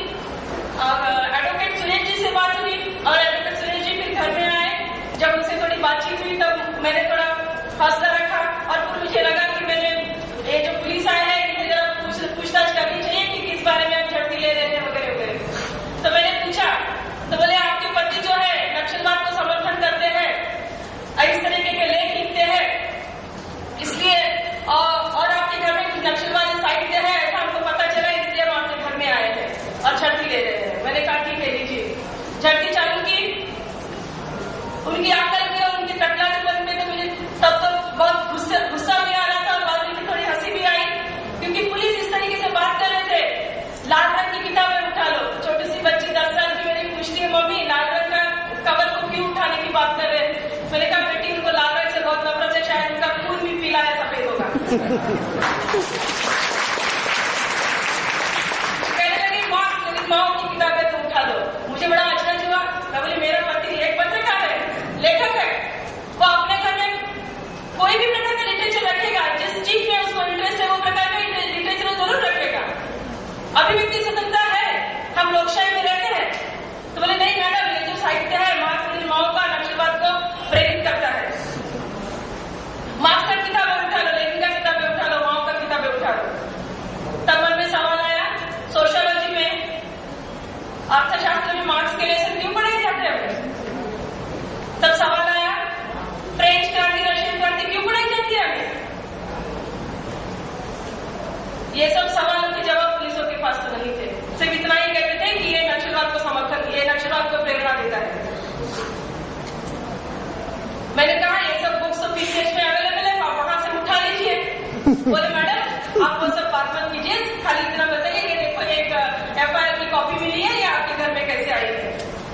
एडवोकेट सुरेश जी से बात हुई और एडवोकेट सुरेश जी फिर घर में आए। जब उनसे थोड़ी बातचीत हुई तब मैंने थोड़ा हौसला रखा और फिर मुझे लगा कि मैंने ये जो पुलिस आए हैं इनसे जरा पूछताछ करनी चाहिए कि किस बारे में आप झड़ती ले रहे थे वगैरह वगैरह। तो मैंने पूछा तो बोले आपके पति लाल रंग की किताबें उठा लो। छोटी सी बच्ची 10 साल की मेरी पूछती है, मम्मी लाल रंग का कवर को क्यों उठाने की बात कर रहे हैं? मैंने कहा बेटी उनको लाल रंग से बहुत नफरत है, शायद उनका खून भी पीला या सफेद होगा। कहने लगी मार्क्स मेरी माओ की किताबें तो उठा दो। मुझे बड़ा आश्चर्य हुआ। मैं बोली मेरा पति एक पत्रकार है, लेखक है, वो अपने घर में कोई भी प्रकार का लिटरेचर रखेगा, जिस चीज में उसको इंटरेस्ट है वो प्रकार का लिटरेचर जरूर रखेगा। अभिव्यक्ति स्वतंत्रता है, हम लोकशाही में रहते हैं। तो बोले नहीं मैडम, ये जो साहित्य है मार्क्स मेरी माओ का नक्शेबाद को प्रेरित करता है। मार्क्स का किताबें उठा लो, लेनिन का किताबें उठा लो, माओ का किताबें उठा लो। तब मन में सवाल आया, सोशियोलॉजी में, अर्थशास्त्र में मार्क्स के लेसन क्यों पढ़ाए जाते हैं? तब सवाल आया, फ्रेंच क्रांति, रशियन क्रांति क्यों पढ़ाई जाती है हमें? ये सब सवालों के जवाब पुलिसों के पास तो नहीं थे। सिर्फ इतना ही कहते थे कि ये नक्सलवाद को समर्थन, ये नक्सलवाद को प्रेरणा देता है। मैंने कहा ये सब बुक्स तो पीसीएस में अवेलेबल है, आप वहां से उठा लीजिए। बोले मैडम आप वो सब बात मत कीजिए, खाली इतना बताइए कि देखो एक एफआईआर की कॉपी मिली है, ये आपके घर में कैसे आई है?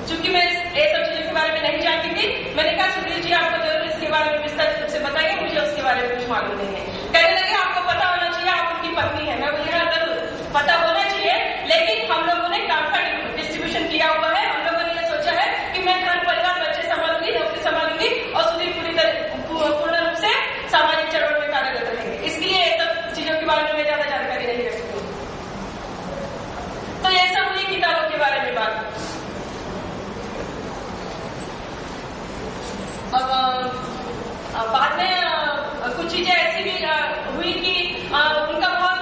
चूंकि मैं ये सब चीजों के बारे में नहीं जानती थी, मैंने कहा सुनील जी आपको जरूर इसके बारे में विस्तार रूप से बताइए, मुझे उसके बारे में कुछ मालूम नहीं है। कहने लगे आपको पता होना चाहिए, आप उनकी पत्नी है। मैं बोली हाँ जरूर पता होना चाहिए, लेकिन हम लोगों ने काम का डिस्ट्रीब्यूशन किया हुआ है। हम लोगों ने ये सोचा है कि मैं घर परिवार बच्चे संभालूंगी, नौकरी संभालूंगी और सुनील पूर्ण रूप से सामाजिक चळवळ में कार्यरत रहेंगे। इसलिए ये सब चीजों के बारे में मैं ज्यादा जानकारी नहीं रखती हूँ। तो ये सब हुई किताबों के बारे में बात। बाद में कुछ चीजें ऐसी भी हुई कि उनका बहुत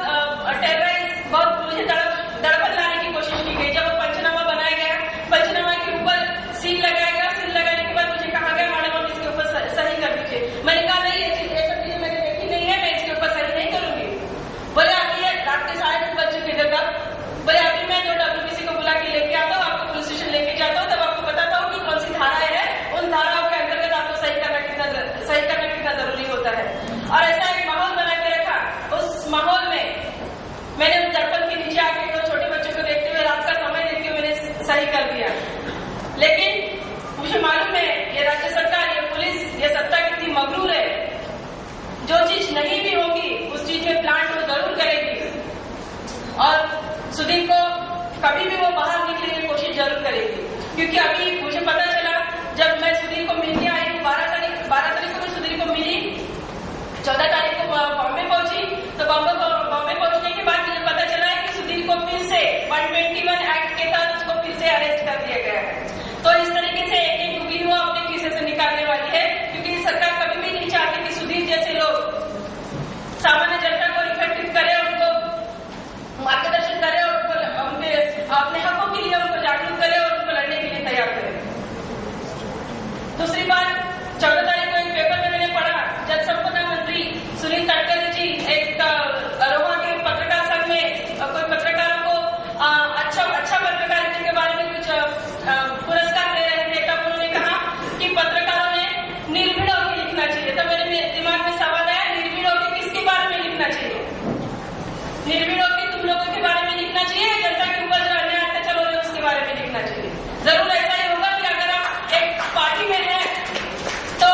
मुझे दड़पन लाने की कोशिश की गई। जब पंचनामा बनाया गया, पंचनामा के ऊपर सील लगाया गया, सील लगाने के बाद मुझे कहा गया मैडम आप इसके ऊपर सही कर दीजिए। मैंने कहा नहीं, ये सब चीजें मैंने देखी नहीं है, मैं इसके ऊपर सही नहीं करूंगी। बोले अभी ये रात के 8:30 बज चुके थे तब। बोले अभी मैं जो WPC को बुला के लेके आता हूँ, आपको पुलिस स्टेशन लेके जाता हूँ, तब आपको बताता हूँ कि कौन सी धाराएं है, उन धाराओं के अंतर्गत आपको सही करना कितना जरूरी होता है। और ऐसा एक माहौल बना के रखा। उस माहौल में मैंने उस दर्पण के नीचे आके तो छोटे बच्चों को देखते हुए, रात का समय देखते हुए मैंने सही कर दिया। लेकिन मुझे मालूम है ये राज्य सरकार, ये पुलिस, ये सत्ता कितनी मगरूर है। जो चीज नहीं भी होगी उस चीज में प्लांट वो जरूर करेगी और सुधीर को कभी भी वो बाहर निकलने की कोशिश जरूर करेगी। क्योंकि अभी मुझे पता चला, जब मैं सुधीर को मिलने आई, 12 तारीख को मैं सुधीर को मिली, 14 तारीख को बॉम्बे पहुंची। तो बॉम्बे पहुंचने के बाद मुझे पता चला है कि सुधीर को फिर से 121 एक्ट के तहत उसको फिर से अरेस्ट कर दिया गया है। तो इस तरीके से एक वीडियो अपने खीसे से निकालने वाली है, क्योंकि सरकार कभी भी नहीं चाहती कि सुधीर जैसे लोग सामान्य जनता को इफेक्टिव करे, उनको मार्गदर्शन करे और उनके अपने हकों के लिए उनको जागरूक करे और उनको लड़ने के लिए तैयार करे। दूसरी बात, 14 तारीख को एक पेपर में मैंने पढ़ा, जल संपदा मंत्री सुनील तटकरे जी एक रोहा के पत्रकार संघ में कोई पत्रकारों को अच्छा पत्रकारिता के बारे में कुछ पुरस्कार दे रहे थे। तब उन्होंने कहा कि पत्रकारों ने निर्भीड़ होकर लिखना चाहिए। तो मेरे दिमाग में सवाल आया, निर्भीड़ होकर किसके बारे में लिखना चाहिए? निर्भीड़ होकर तुम लोगों के बारे में लिखना चाहिए, जनता के ऊपर जो अन्याय अत्याचार हो रहे हैं उसके बारे में लिखना चाहिए। जरूर ऐसा ही होगा कि अगर आप एक पार्टी में हैं, तो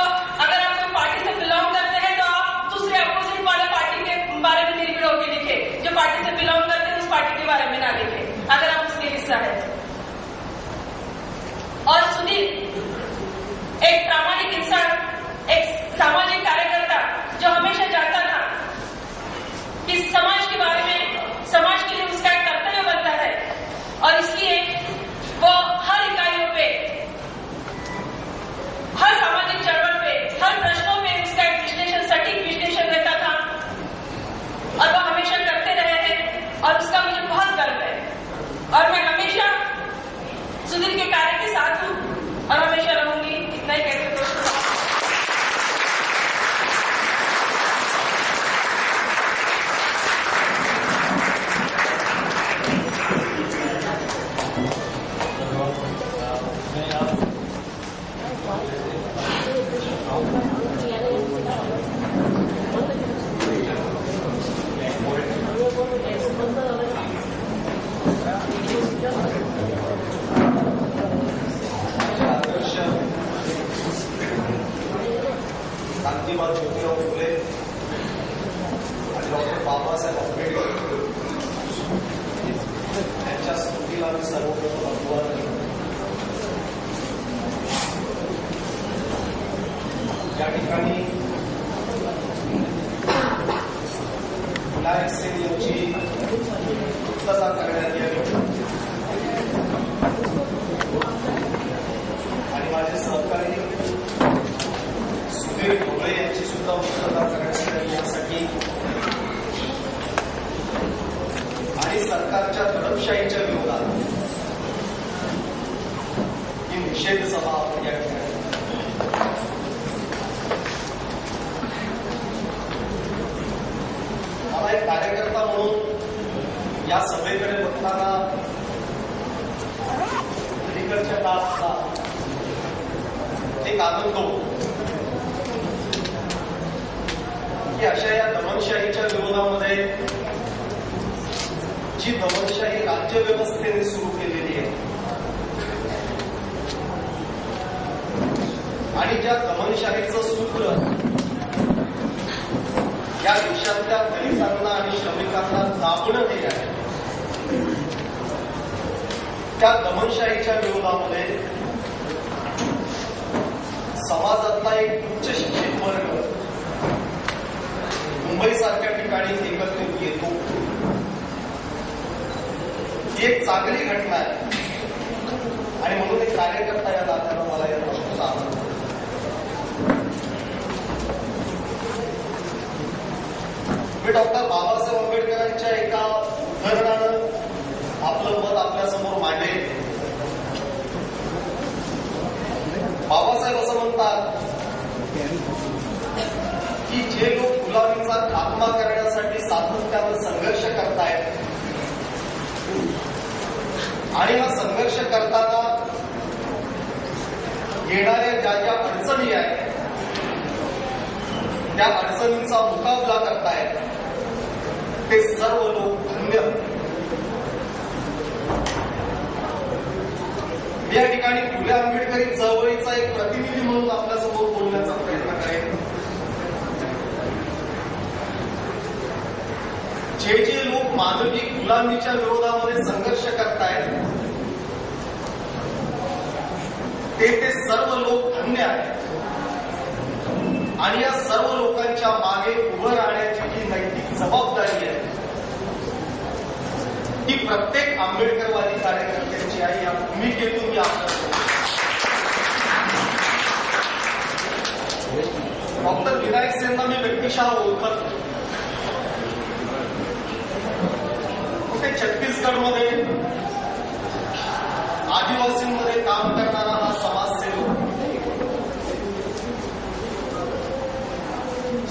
अगर आप कोई पार्टी से बिलोंग करते हैं तो आप दूसरे अपोजिट वाले पार्टी के बारे में निर्भीड़ होकर लिखे। जो पार्टी से बिलोंग करते हैं उस पार्टी के बारे में ना लिखे, अगर आप उसके हिस्सा है। और सुनील एक प्रामाणिक इंसान, एक सामाजिक कार्यकर्ता जो हमेशा जानता था कि समाज के बारे में, समाज के लिए उसका एक कर्तव्य बनता है, और इसलिए वो हर इकाइयों पे, हर सामाजिक चळवळ पे, हर प्रश्नों पे उसका एक विश्लेषण, सटीक विश्लेषण रहता था और वो हमेशा करते रहे हैं। और उसका मुझे बहुत गर्व है और मैं हमेशा सुधीर के कार्य के साथ हूँ और हमेशा रहूंगी। इतना ही कहते दोस्तों। राष्ट्रपिता ज्योतिराव फुले आणि डॉक्टर बाबासाहेब आंबेडकर यांच्या स्मृतीला मी सर्वप्रथम अभिवादन करतो. या ठिकाणी विनायक सेन यांची मुक्तता करण्यात यावी आणि माझे सहकारी सुधीर ढोबळे यांची सुद्धा मुक्तता करण्यात यावी यासाठी आणि सरकारच्या दडपशाहीच्या विरोधात ही निषेध सभा आपण या ठिकाणी मला एक कार्यकर्ता म्हणून या सभेकडे बघताना अलीकडच्या काळातला एक आनंद होतो की अशा या दमनशाहीच्या विरोधामध्ये जी दमनशाही राज्यव्यवस्थेने सुरू केलेली आहे आणि ज्या दमनशाहीचं सूत्र या देशातल्या दलितांना आणि श्रमिकांना दाबणं हे आहे, त्या दमनशाहीच्या विरोधामध्ये समाजातला एक उच्च शिक्षित वर्ग मुंबईसारख्या ठिकाणी एकत्रित येतो. ही एक चांगली घटना आहे आणि म्हणून एक कार्यकर्ता या नात्यानं मला या गोष्टीचा आनंद होतो. मी डॉक्टर बाबासाहेब आंबेडकरांच्या एका उदाहरणानं आपलं मत आपल्यासमोर मांडेल. बाबासाहेब असं म्हणतात की जे लोक गुलामीचा खात्मा करण्यासाठी सातत्यानं संघर्ष करतायत आणि हा संघर्ष करताना येणाऱ्या ज्या ज्या अडचणी आहेत त्या अडचणींचा मुकाबला करतायत ते सर्व लोक धन्य. मी या ठिकाणी फुले आंबेडकरी चळवळीचा एक प्रतिनिधी म्हणून आपल्यासमोर बोलण्याचा प्रयत्न करेन. जे जे लोक मानवी गुलामीच्या विरोधामध्ये संघर्ष करतायत ते सर्व लोक धन्य आहेत आणि या सर्व लोकांच्या मागे उभं राहण्याची जी नैतिक जबाबदारी आहे ती प्रत्येक आंबेडकरवादी कार्यकर्त्यांची आहे. या भूमिकेतून मी डॉक्टर विनायक सेनना मी व्यक्तिशः ओळखत. कुठे छत्तीसगडमध्ये आदिवासींमध्ये काम करणारा हा समाजसेवक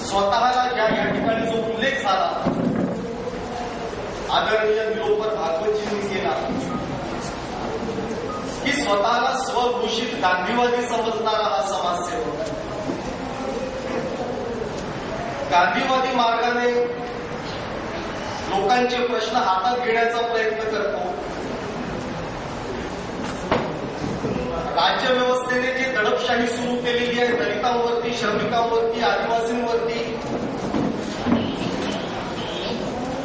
स्वतःला या ठिकाणी जो उल्लेख झाला आदरणीय निलोफर भागवतजींनी केला की स्वतःला स्वघोषित गांधीवादी समजणारा हा समाजसेवक गांधीवादी मार्गाने लोकांचे प्रश्न हातात घेण्याचा प्रयत्न करतो. राज्यव्यवस्थेने जी दडपशाही सुरू केलेली आहे दलितांवरती, श्रमिकांवरती, आदिवासींवरती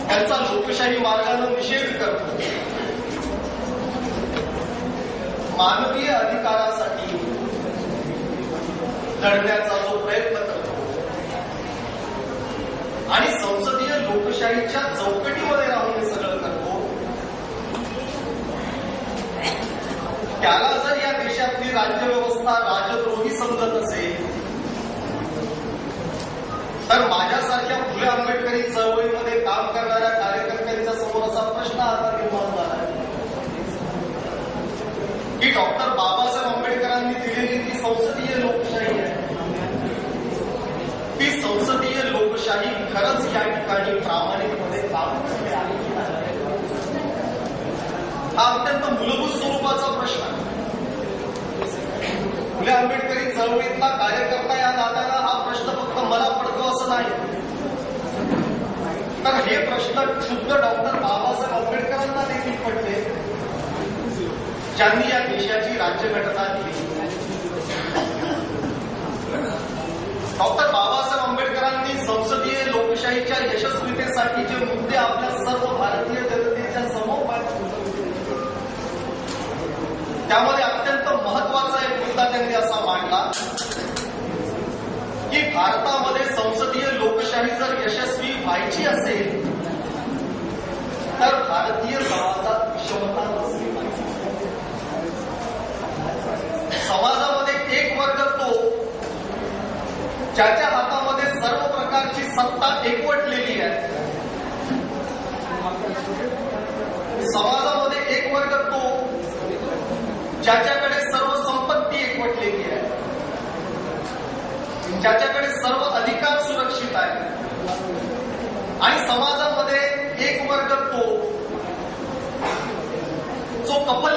त्यांचा लोकशाही मार्गाने निषेध करतो. मानवीय अधिकारासाठी लढण्याचा जो प्रयत्न करतो आणि संसदीय लोकशाहीच्या चौकटीमध्ये राहून हे सगळं करतो. त्याला जर या देशातली राज्यव्यवस्था राजद्रोही समजत असेल तर माझ्यासारख्या फुले आंबेडकरी चळवळीमध्ये काम करणाऱ्या कार्यकर्त्यांच्या समोर असा प्रश्न आता निर्माण झाला आहे की डॉक्टर बाबासाहेब आंबेडकरांनी दिलेली ती संसदीय लोकशाही आहे, ती संसदीय लोकशाही खरंच या ठिकाणी प्रामाणिकपणे काम करते आहे. हा अत्यंत मूलभूत स्वरूपाचा प्रश्न आहे. फुले आंबेडकरी चळवळीतला कार्यकर्ता या नात्यानं हा प्रश्न फक्त मला पडतो असं नाही, तर हे प्रश्न खुद्द डॉक्टर बाबासाहेब आंबेडकरांना देखील पडले ज्यांनी या देशाची राज्यघटना दिली. डॉक्टर बाबासाहेब त्यामध्ये अत्यंत महत्वाचा एक मुद्दा त्यांनी असा मांडला की भारतामध्ये संसदीय लोकशाही जर यशस्वी व्हायची असेल तर भारतीय समाजात विषमता नसली पाहिजे. समाजामध्ये एक वर्ग तो ज्याच्या हातामध्ये सर्व प्रकारची सत्ता एकवटलेली आहे. समाजामध्ये एक वर्ग तो ज्याच्याकडे सर्व संपत्ती एकवटलेली आहे, ज्याच्याकडे सर्व अधिकार सुरक्षित आहे. आणि समाजामध्ये एक वर्ग तो जो कपल